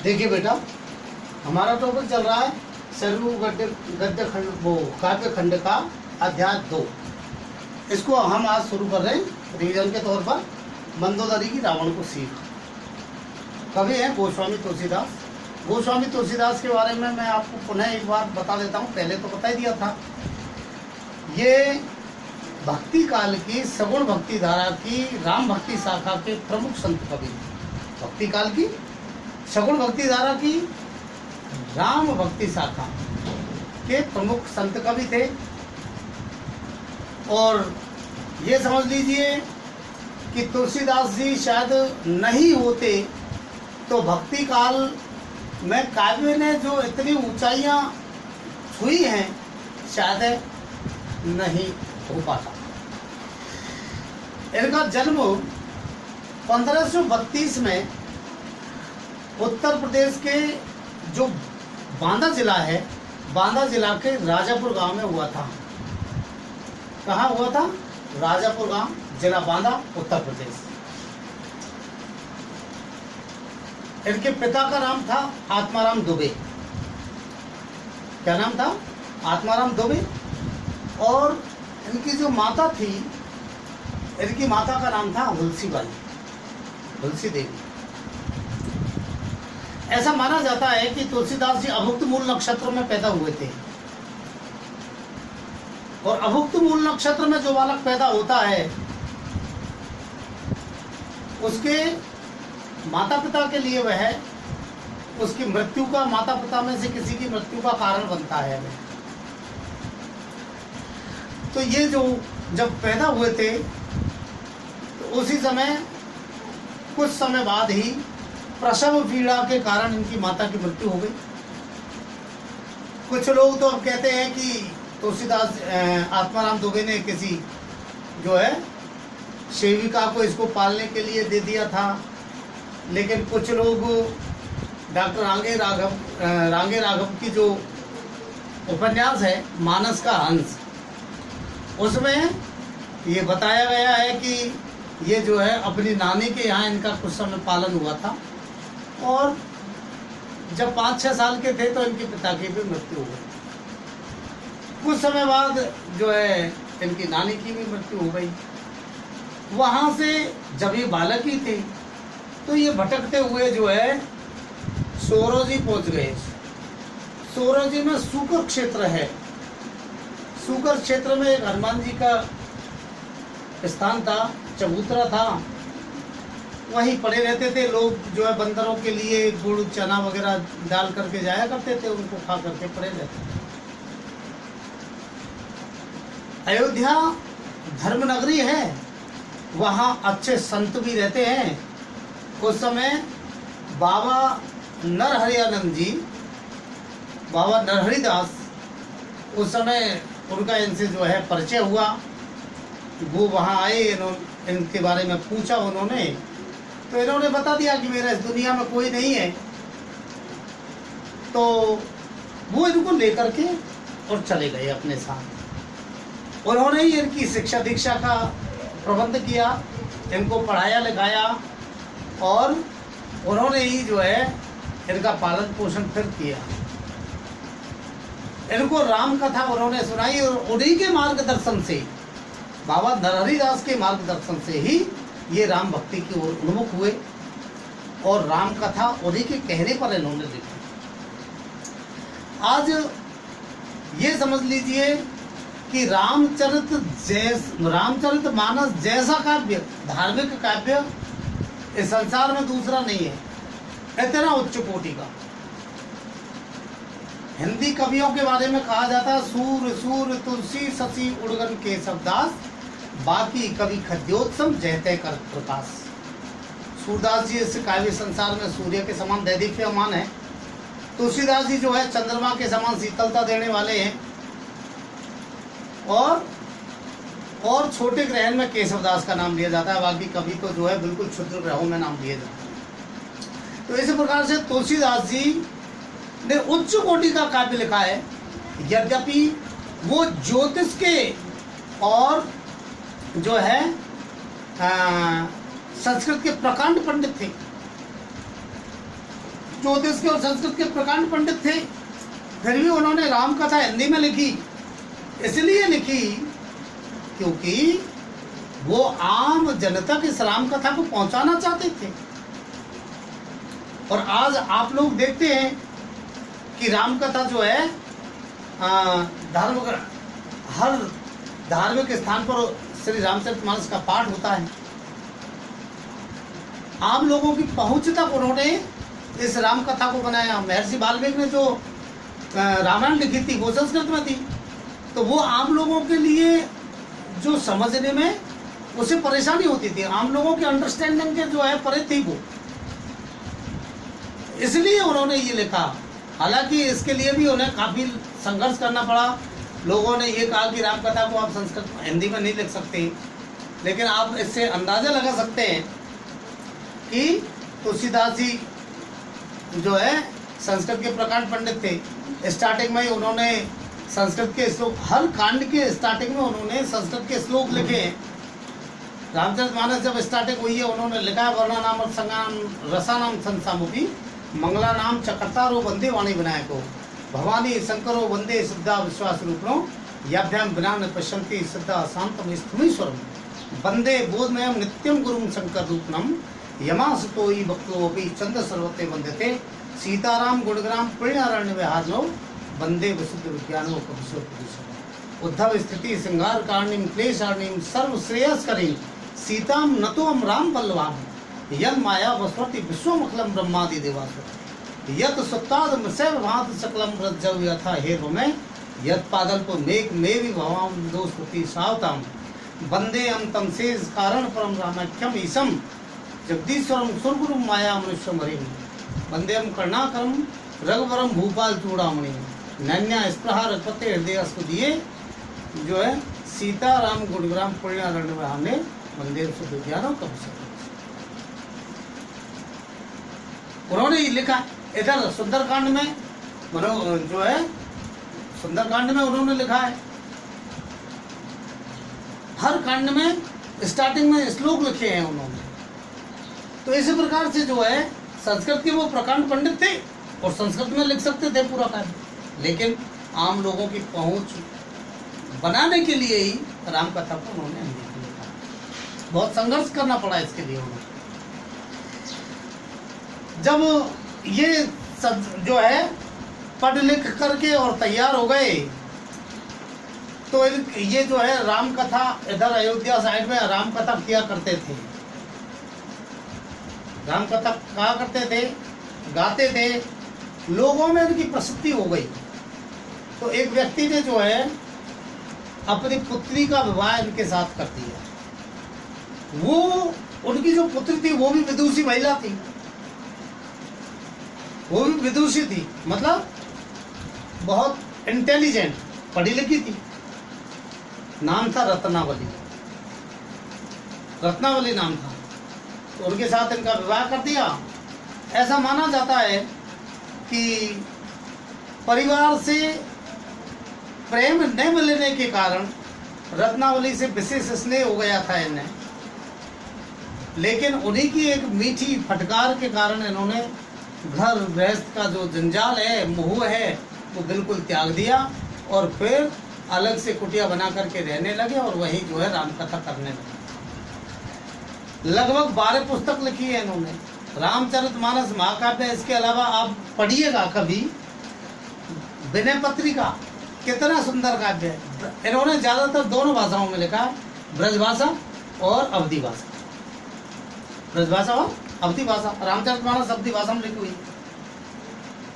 देखिए बेटा, हमारा टॉपिक चल रहा है सरयू गद्य खंड वो काव्य खंड का अध्याय 2। इसको हम आज शुरू कर रहे हैं रिवीजन के तौर पर। मंदोदरी की रावण को सीख। कवि हैं गोस्वामी तुलसीदास। गोस्वामी तुलसीदास के बारे में मैं आपको पुनः एक बार बता देता हूँ, पहले तो बता ही दिया था। ये भक्ति काल की सगुण भक्ति धारा की राम भक्ति शाखा के प्रमुख संत कवि। भक्ति काल की सगुण भक्ति धारा की राम भक्ति शाखा के प्रमुख संत कवि थे। और ये समझ लीजिए कि तुलसीदास जी शायद नहीं होते तो भक्ति काल में काव्य ने जो इतनी ऊंचाइयां छुई हैं शायद नहीं हो पाता। इनका जन्म 1532 में उत्तर प्रदेश के जो बांदा जिला है, बांदा जिला के राजापुर गांव में हुआ था। कहाँ हुआ था? राजापुर गांव, जिला बांदा, उत्तर प्रदेश। इनके पिता का नाम था आत्माराम दुबे। क्या नाम था? आत्माराम दुबे। और इनकी जो माता थी, इनकी माता का नाम था हुलसी बाई, हुलसी देवी। ऐसा माना जाता है कि तुलसीदास जी अभुक्त मूल नक्षत्र में पैदा हुए थे। और अभुक्त मूल नक्षत्र में जो बालक पैदा होता है उसके माता पिता के लिए वह उसकी मृत्यु का, माता पिता में से किसी की मृत्यु का कारण बनता है। तो ये जो जब पैदा हुए थे तो उसी समय कुछ समय बाद ही प्रसव पीड़ा के कारण इनकी माता की मृत्यु हो गई। कुछ लोग तो अब कहते हैं कि तुलसीदास आत्माराम दुबे ने किसी जो है सेविका को इसको पालने के लिए दे दिया था। लेकिन कुछ लोग डॉक्टर रांगे राघव की जो उपन्यास है मानस का हंस, उसमें ये बताया गया है कि ये जो है अपनी नानी के यहाँ इनका कुछ समय पालन हुआ था। और जब 5-6 साल के थे तो इनके पिता की भी मृत्यु हो गई। कुछ समय बाद जो है इनकी नानी की भी मृत्यु हो गई। वहाँ से जब ये बालक ही थे तो ये भटकते हुए जो है सोरोजी पहुँच गए। सोरोजी में सूकर क्षेत्र है। सूकर क्षेत्र में एक हनुमान जी का स्थान था, चबूतरा था। वहीं पड़े रहते थे लोग, जो है बंदरों के लिए गुड़ चना वगैरह डाल करके जाया करते थे, उनको खा करके पड़े रहते थे। अयोध्या धर्मनगरी है, वहाँ अच्छे संत भी रहते हैं। उस समय बाबा नरहरियानंद जी, बाबा नरहरिदास, उस समय उनका इनसे जो है परिचय हुआ। वो वहाँ आए, इनके बारे में पूछा उन्होंने, तो इन्होंने बता दिया कि मेरा इस दुनिया में कोई नहीं है। तो वो इनको लेकर के और चले गए अपने साथ। उन्होंने ही इनकी शिक्षा दीक्षा का प्रबंध किया, इनको पढ़ाया लिखाया और उन्होंने ही जो है इनका पालन पोषण फिर किया। इनको राम कथा उन्होंने सुनाई और उन्हीं के मार्गदर्शन से, बाबा नरहरिदास के मार्गदर्शन से ही ये राम भक्ति की ओर उन्मुख हुए। और राम कथा उन्हीं के कहने पर इन्होंने लिखी। आज ये समझ लीजिए कि रामचरित मानस जैसा काव्य, धार्मिक काव्य इस संसार में दूसरा नहीं है, इतना उच्च कोटि का। हिंदी कवियों के बारे में कहा जाता है सूर सूर तुलसी शशि उड़गन केशवदास, बाकी कवि खद्योत्सम जयते कर प्रकाश। सूरदास जी इस काव्य संसार में सूर्य के समान दैदीप्यमान है। तुलसीदास जी जो है चंद्रमा के समान शीतलता देने वाले हैं। और छोटे ग्रहण में केशवदास का नाम लिया जाता है, बाकी कवि को जो है बिल्कुल क्षुद्र ग्रहों में नाम दिए जाते हैं। तो इस प्रकार से तुलसीदास जी ने उच्च कोटि का काव्य लिखा है। यद्यपि वो ज्योतिष के और जो है संस्कृत के प्रकांड पंडित थे। ज्योतिष के और संस्कृत के प्रकांड पंडित थे, फिर भी उन्होंने राम कथा हिंदी में लिखी। इसलिए लिखी क्योंकि वो आम जनता की इस राम कथा को पहुंचाना चाहते थे। और आज आप लोग देखते हैं कि राम कथा जो है हर धार्मिक स्थान पर श्री रामचरितमानस का पाठ होता है। आम लोगों की पहुंच तक उन्होंने इस राम कथा को बनाया। महर्षि वाल्मीकि ने जो रामायण लिखी थी वो संस्कृत में थी, तो वो आम लोगों के लिए जो समझने में उसे परेशानी होती थी, आम लोगों के अंडरस्टैंडिंग के जो है परे थी वो, इसलिए उन्होंने ये लिखा। हालांकि इसके लिए भी उन्हें काफ़ी संघर्ष करना पड़ा। लोगों ने ये कहा कि राम कथा को आप संस्कृत हिंदी में नहीं लिख सकते, लेकिन आप इससे अंदाज़ा लगा सकते हैं कि तुलसीदास जी जो है संस्कृत के प्रकांड पंडित थे। स्टार्टिंग में ही उन्होंने संस्कृत के श्लोक, हर कांड के स्टार्टिंग में उन्होंने संस्कृत के श्लोक लिखे हैं। रामचरितमानस जब स्टार्टिंग हुई है उन्होंने लिखा है वर्णानाम संज्ञान रसानाम संसामुपी मंगला नाम चकर्तारो वंदे वाणी विनायको भवानी शंकरो वंदे सिद्धा विश्वास रूपणो याभ्याम विना न पश्यन्ति सिद्धा शांतम स्थूमीश्वरम वंदे बोधमयम नित्यम गुरुम शंकर रूपणम यमासुतोई भक्तोपि चंद सर्वते वंदते सीताराम गुणग्राम पुण्यारण्य विहारनो वंदे विशुद्ध विज्ञानो कविशोपदेश उद्धव स्थिति श्रृंगार कारणीम क्लेशारणीम सर्व श्रेयस्करीम सीताम नतोम राम वल्लभाम यन माया वस्वती विश्वमखलम ब्रह्मादि देवासुर यत सत्ताद मृषैव भात सकलम रज्जव यथा हेर्व में यत पादल्प मेघ मेवि भवाम दोस्वती सावताम वंदे हम तम शेष कारण परम रामाख्यम ईशम जगदीश्वरम सुरगुरुम माया मनुष्यम हरिम वंदे हम कर्णाकरम रघुवरम भूपाल चूड़ामणि नन्या स्पृहा रघुपते हृदय दिए जो है सीताराम गुणग्राम पुण्यारण्य में हमने वंदे शुद्ध ज्ञानों कब उन्होंने लिखा। इधर सुंदरकांड में जो है सुंदरकांड में उन्होंने लिखा है, हर कांड में स्टार्टिंग में श्लोक लिखे हैं उन्होंने। तो इसी प्रकार से जो है संस्कृत के वो प्रकांड पंडित थे और संस्कृत में लिख सकते थे पूरा कांड, लेकिन आम लोगों की पहुंच बनाने के लिए ही राम कथा को उन्होंने हिंदी में लिखा। बहुत संघर्ष करना पड़ा इसके लिए उन्हें। जब ये सब जो है पढ़ लिख करके और तैयार हो गए तो ये जो है राम कथा इधर अयोध्या साइड में राम कथा किया करते थे। राम कथा कहा करते थे, गाते थे, लोगों में इनकी प्रसिद्धि हो गई। तो एक व्यक्ति ने जो है अपनी पुत्री का विवाह इनके साथ कर दिया। वो उनकी जो पुत्री थी वो भी विदुषी महिला थी, वो भी विदुषी थी, मतलब बहुत इंटेलिजेंट, पढ़ी लिखी थी। नाम था रत्नावली, रत्नावली नाम था। तो उनके साथ इनका विवाह कर दिया। ऐसा माना जाता है कि परिवार से प्रेम न मिलने के कारण रत्नावली से विशेष स्नेह हो गया था इन्हें, लेकिन उन्हीं की एक मीठी फटकार के कारण इन्होंने घर गृहस्थ का जो जंजाल है, मोह है, वो बिल्कुल त्याग दिया और फिर अलग से कुटिया बना करके रहने लगे और वही जो है रामकथा करने लगे। लगभग 12 पुस्तक लिखी है इन्होंने। रामचरितमानस महाकाव्य, इसके अलावा आप पढ़िएगा कभी विनय पत्रिका, कितना सुंदर काव्य है। इन्होंने ज़्यादातर दोनों भाषाओं में लिखा है, ब्रजभाषा और अवधी भाषा। ब्रजभाषा और अवधी भाषा। रामचरितमानस अवधी भाषा में लिखी हुई है।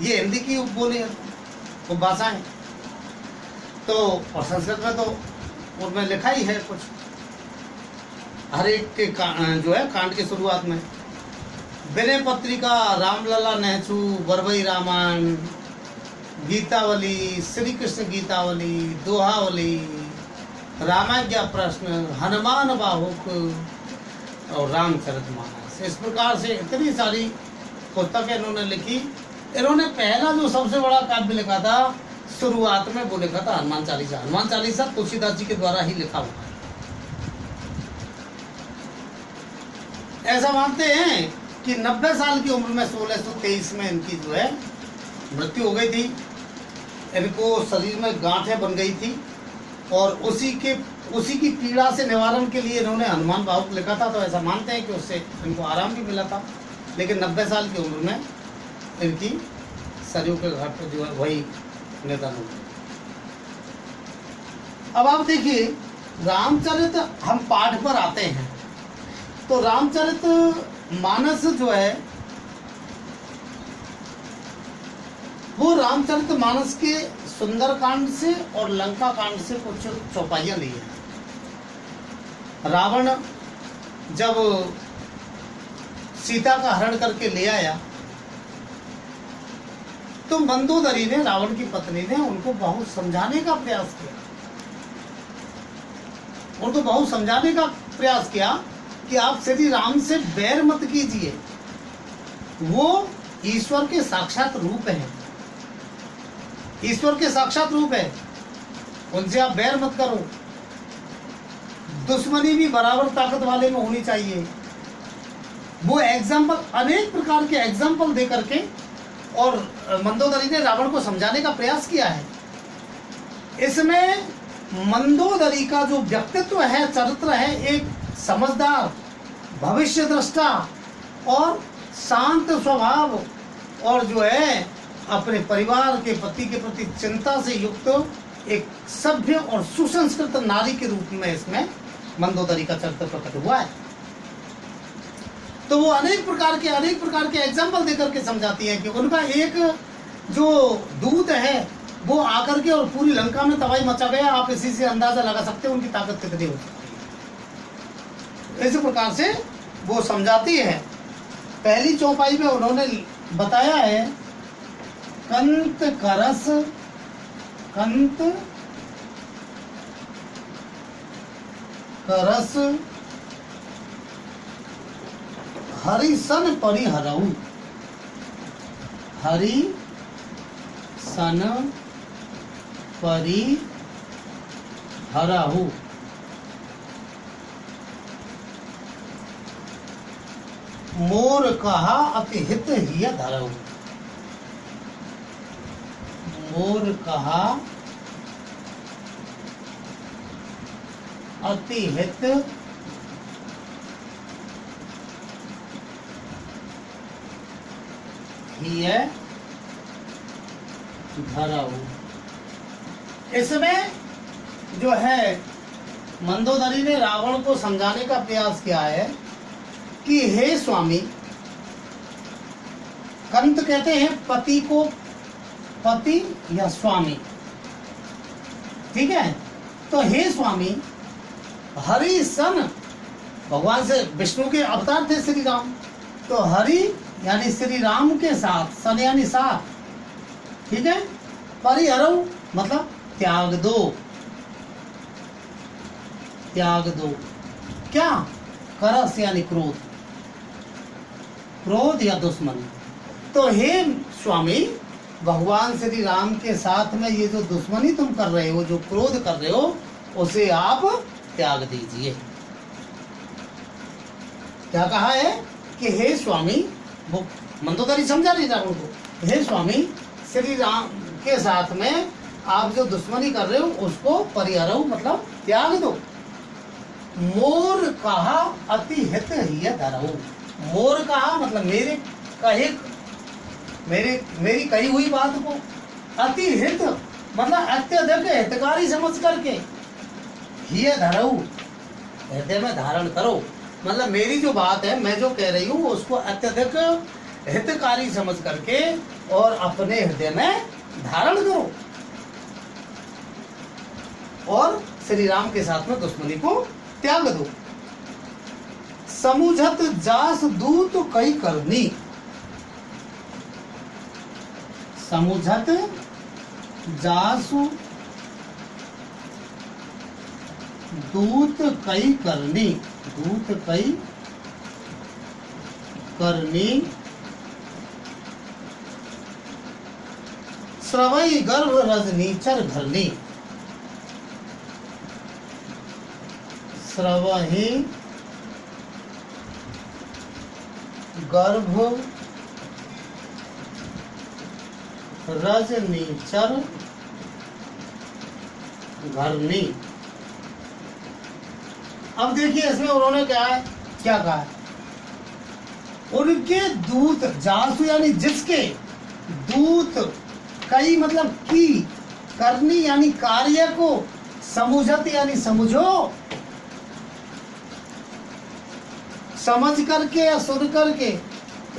ये हिंदी की उपबोली है, उपभाषा है। तो और संस्कृत में तो उनमें लिखा ही है कुछ, हर एक के जो है कांड की शुरुआत में विनय पत्रिका, रामलला नेहचू, बरबई रामायण, गीतावली, श्री कृष्ण गीतावली, दोहावली, रामाज्ञा प्रश्न, हनुमान बाहुक और रामचरितमानस। इस प्रकार से इतनी सारी पुस्तकें इन्होंने लिखी। इन्होंने पहला जो सबसे बड़ा काव्य लिखा था शुरुआत में, वो लिखा था हनुमान चालीसा। हनुमान चालीसा तुलसीदास जी के द्वारा ही लिखा हुआ है। ऐसा मानते हैं कि 90 साल की उम्र में 1623 में इनकी जो है मृत्यु हो गई थी। इनको शरीर में गांठें बन गई थी और उसी की पीड़ा से निवारण के लिए इन्होंने हनुमान भावुक लिखा था। तो ऐसा मानते हैं कि उससे इनको आराम भी मिला था। लेकिन 90 साल की उम्र में इनकी सरयू के घाट पर जो है वही निधन हो गया। अब आप देखिए रामचरित हम पाठ पर आते हैं तो रामचरित मानस जो है वो रामचरित मानस के सुंदरकांड से और लंका कांड से कुछ चौपाइयां ली है। रावण जब सीता का हरण करके ले आया तो मंदोदरी ने, रावण की पत्नी ने, उनको बहुत समझाने का प्रयास किया। उनको बहुत समझाने का प्रयास किया कि आप श्री राम से बैर मत कीजिए, वो ईश्वर के साक्षात रूप हैं, ईश्वर के साक्षात रूप है, उनसे आप बैर मत करो। दुश्मनी भी बराबर ताकत वाले में होनी चाहिए। वो एग्जाम्पल, अनेक प्रकार के एग्जाम्पल दे करके और मंदोदरी ने रावण को समझाने का प्रयास किया है। इसमें मंदोदरी का जो व्यक्तित्व है, चरित्र है, एक समझदार, भविष्य दृष्टा और शांत स्वभाव और जो है अपने परिवार के पति के प्रति चिंता से युक्त एक सभ्य और सुसंस्कृत नारी के रूप में इसमें मंदोदरी का चरित्र प्रकट हुआ है। तो वो अनेक प्रकार के एग्जाम्पल देकर के समझाती है कि उनका एक जो दूत है वो आकर के और पूरी लंका में तबाही मचा गया। आप इसी से अंदाजा लगा सकते हैं उनकी ताकत कितनी हो सकती है। इस प्रकार से वो समझाती है। पहली चौपाई में उन्होंने बताया है कंत करस, कंत करस हरि सन परिहरऊ, हरि सन परिहरऊ। मोर कहा अति हित हिय धरऊ, मोर कहा अति हित हिय धरऊ। इसमें जो है मंदोदरी ने रावण को समझाने का प्रयास किया है कि हे स्वामी, कंत कहते हैं पति को, पति या स्वामी, ठीक है। तो हे स्वामी, हरि सन, भगवान से विष्णु के अवतार थे श्री राम, तो हरि यानी श्री राम के साथ, सन यानी साथ, ठीक है। परिहरऊ मतलब त्याग दो, त्याग दो क्या? करस यानी क्रोध, क्रोध या दुश्मनी। तो हे स्वामी, भगवान श्री राम के साथ में ये जो दुश्मनी तुम कर रहे हो, जो क्रोध कर रहे हो, उसे आप त्याग दीजिए। क्या कहा है कि हे स्वामी, वो मंदोदरी समझा नहीं रावण को, हे स्वामी, श्री राम के साथ में आप जो दुश्मनी कर रहे हो उसको परिहरऊ मतलब त्याग दो। मोर कहा अति हित हिय धरऊ, मोर कहा मतलब मेरे कहे, मेरी कही हुई बात को अति हित मतलब अत्यधिक हितकारी समझ करके, हिय धरऊ हृदय में धारण करो, मतलब मेरी जो बात है, मैं जो कह रही हूँ उसको अत्यधिक हितकारी समझ करके और अपने हृदय में धारण करो और श्री राम के साथ में दुश्मनी को त्याग दो। समुझत जास दूत कई करनी, समुझत जासु दूत कई करनी, दूत कई करनी, श्रवई गर्भ रजनीचर घरनी, श्रवही गर्भ रजनीचर घरनी। अब देखिए इसमें उन्होंने क्या कहा है, उनके दूत, जासू यानी जिसके, दूत कई मतलब की, करनी यानी कार्य को, समुझत यानी समझो, समझ करके या सुन करके,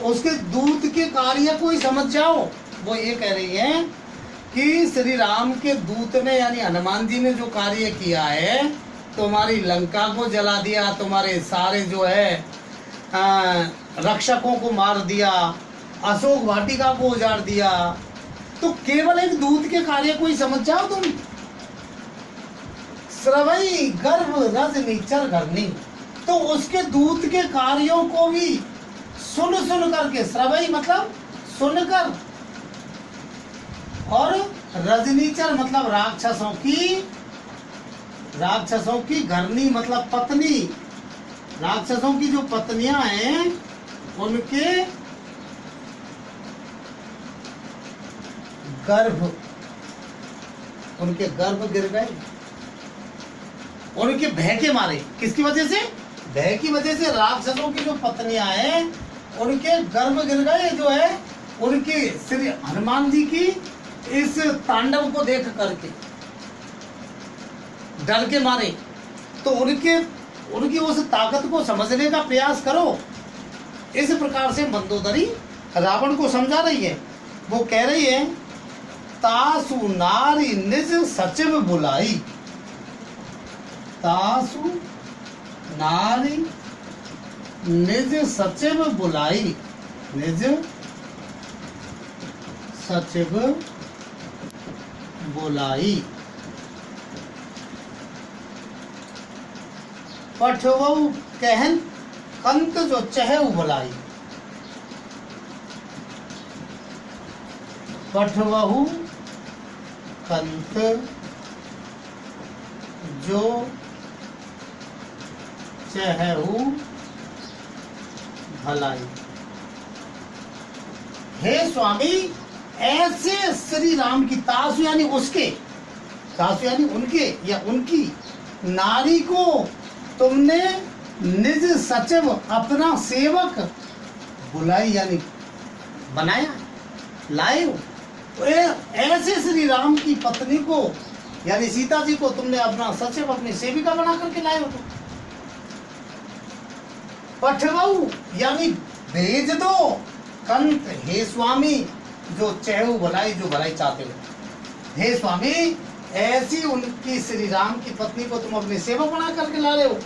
उसके दूत के कार्य को ही समझ जाओ। वो ये कह रही है कि श्री राम के दूत ने यानी हनुमान जी ने जो कार्य किया है, तुम्हारी लंका को जला दिया, तुम्हारे सारे जो है रक्षकों को मार दिया, अशोक वाटिका को उजाड़ दिया, तो केवल एक दूत के कार्य को ही समझ जाओ तुम। श्रवई गर्भ रज नीचर घरनी, तो उसके दूत के कार्यों को भी सुन करके, श्रवई मतलब सुनकर, और रजनीचर मतलब राक्षसों की घरनी मतलब पत्नी, राक्षसों की जो पत्नियां हैं उनके गर्भ गिर गए, उनके भय के मारे। किसकी वजह से? भय की वजह से राक्षसों की जो पत्नियां हैं उनके गर्भ गिर गए, जो है उनके श्री हनुमान जी की इस तांडव को देख करके डर के मारे। तो उनकी उस ताकत को समझने का प्रयास करो। इस प्रकार से मंदोदरी रावण को समझा रही है। वो कह रही है, तासु नारी निज सचिव बुलाई, तासु नारी निज सचिव बुलाई, निज सचिव बुलाई, पठवऊ कहन कंत जो चहु बुलाई, पठवहु कंत जो चहु भलाई। हे स्वामी, ऐसे श्री राम की, तासु यानी उसके, तासु यानी उनके या उनकी, नारी को तुमने निज सचिव अपना सेवक बुलाई यानी बनाया, लाए हो। तो ऐसे श्री राम की पत्नी को यानी सीता जी को तुमने अपना सचिव, अपनी सेविका बना करके लाए हो। तो पठवाऊ यानी भेज दो, कंत हे स्वामी, जो चहु भलाई, जो भलाई चाहते हो। हे स्वामी, ऐसी उनकी श्री राम की पत्नी को तुम अपनी सेवक बना करके ला रहे हो,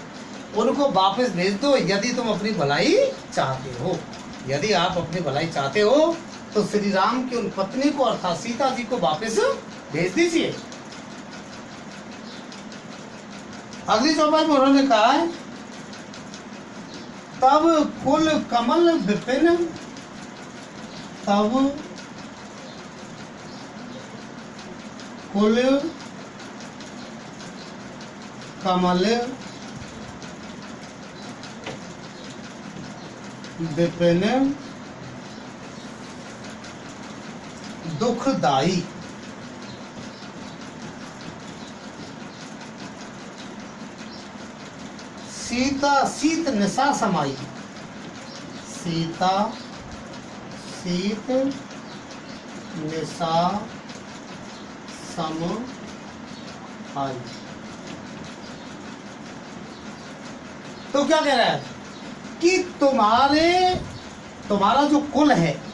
उनको वापस भेज दो यदि तुम अपनी भलाई चाहते हो। यदि आप अपनी भलाई चाहते हो तो श्री राम की उन पत्नी को अर्थात सीता जी को वापस भेज दीजिए। अगली चौपाई में उन्होंने कहा है, तब कुल कमल विपिन, तब कुल कमल विपिन दुखदाई, सीता शीत निशा समाई, सीता शीत निशा सम आई। तो क्या कह रहा है कि तुम्हारा जो कुल है,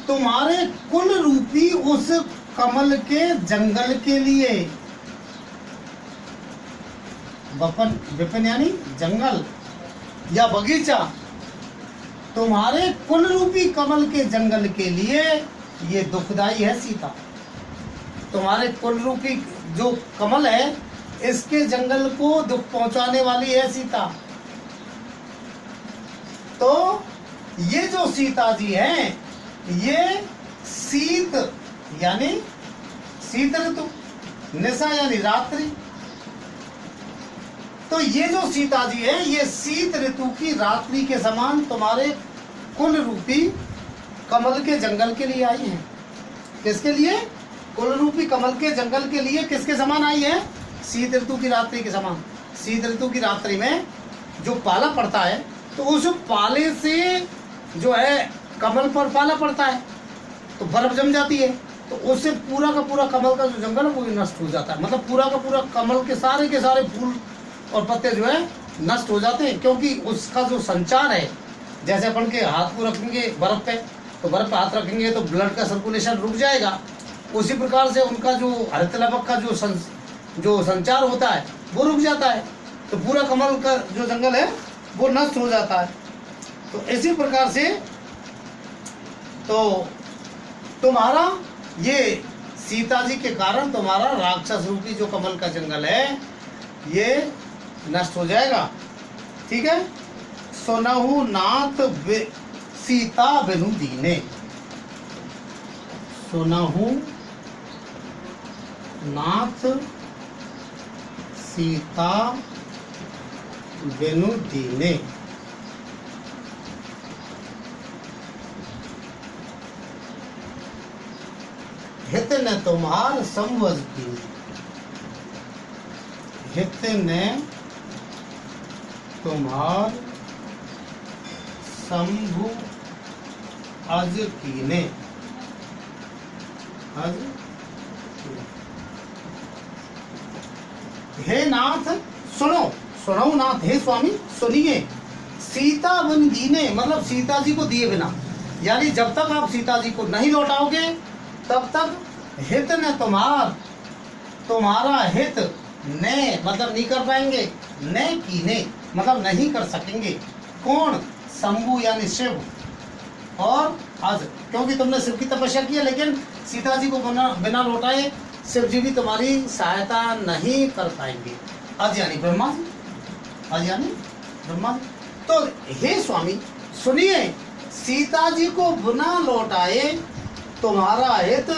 तुम्हारे कुल रूपी उस कमल के जंगल के लिए, विपिन यानी जंगल या बगीचा, तुम्हारे कुल रूपी कमल के जंगल के लिए ये दुखदाई है सीता। तुम्हारे कुल रूपी जो कमल है, इसके जंगल को दुख पहुंचाने वाली है सीता। तो ये जो सीता जी हैं, ये शीत यानी शीत ऋतु, निशा यानी रात्रि, तो ये जो सीता जी है, ये शीत ऋतु की रात्रि के समान तुम्हारे कुल रूपी कमल के जंगल के लिए आई हैं। किसके लिए? कुल रूपी कमल के जंगल के लिए। किसके समान आई है? शीत ऋतु की रात्रि के समान। शीत ऋतु की रात्रि में जो पाला पड़ता है, तो उस पाले से जो है कमल पर पाला पड़ता है तो बर्फ जम जाती है, तो उससे पूरा का पूरा कमल का जो जंगल है वो नष्ट हो जाता है। मतलब पूरा का पूरा कमल के सारे फूल और पत्ते जो है नष्ट हो जाते हैं, क्योंकि उसका जो संचार है, जैसे अपन के हाथ को रखेंगे बर्फ पे, तो बर्फ पे हाथ रखेंगे तो ब्लड का सर्कुलेशन रुक जाएगा। उसी प्रकार से उनका जो हरित लवक का जो संचार होता है वो रुक जाता है, तो पूरा कमल का जो जंगल है वो नष्ट हो जाता है। तो इसी प्रकार से तो तुम्हारा ये सीता जी के कारण तुम्हारा राक्षस रूपी जो कमल का जंगल है ये नष्ट हो जाएगा। ठीक है। सुनहु नाथ सीता बिनु दीने। सुनहु नाथ सीता बिनु दीने। हित न तुम्हार संवज कीने। हित ने तुम्हार शंभु अज कीने। अज हे नाथ सुनो। सुनो नाथ, हे स्वामी सुनिए। सीता बिन दीने मतलब सीता जी को दिए बिना, यानी जब तक आप सीता जी को नहीं लौटाओगे तब तक हित न तुम्हारा हित ने मतलब नहीं कर पाएंगे, ने कीने मतलब नहीं कर सकेंगे। कौन? शंभु यानी शिव और अज, क्योंकि तुमने शिव की तपस्या की है, लेकिन सीता जी को बिना लौटाए शिव जी भी तुम्हारी सहायता नहीं कर पाएंगे। अज यानी ब्रह्मा जी, अज यानी ब्रह्मा जी। तो हे स्वामी सुनिए, सीता जी को बिना लौटाए तुम्हारा हित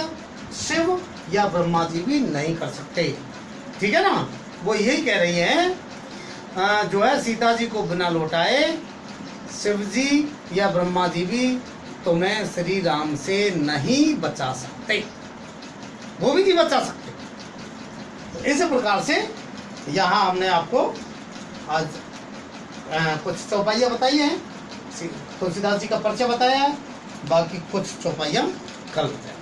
शिव या ब्रह्मा जी भी नहीं कर सकते। ठीक है ना। वो यही कह रही है जो है सीता जी को बिना लौटाए शिव जी या ब्रह्मा जी भी तुम्हें श्री राम से नहीं बचा सकते, वो भी नहीं बचा सकते। तो इस प्रकार से यहाँ हमने आपको आज कुछ चौपाइयाँ बताई हैं, तुलसीदास जी का परिचय बताया है, बाकी कुछ चौपाइयाँ कल बताया।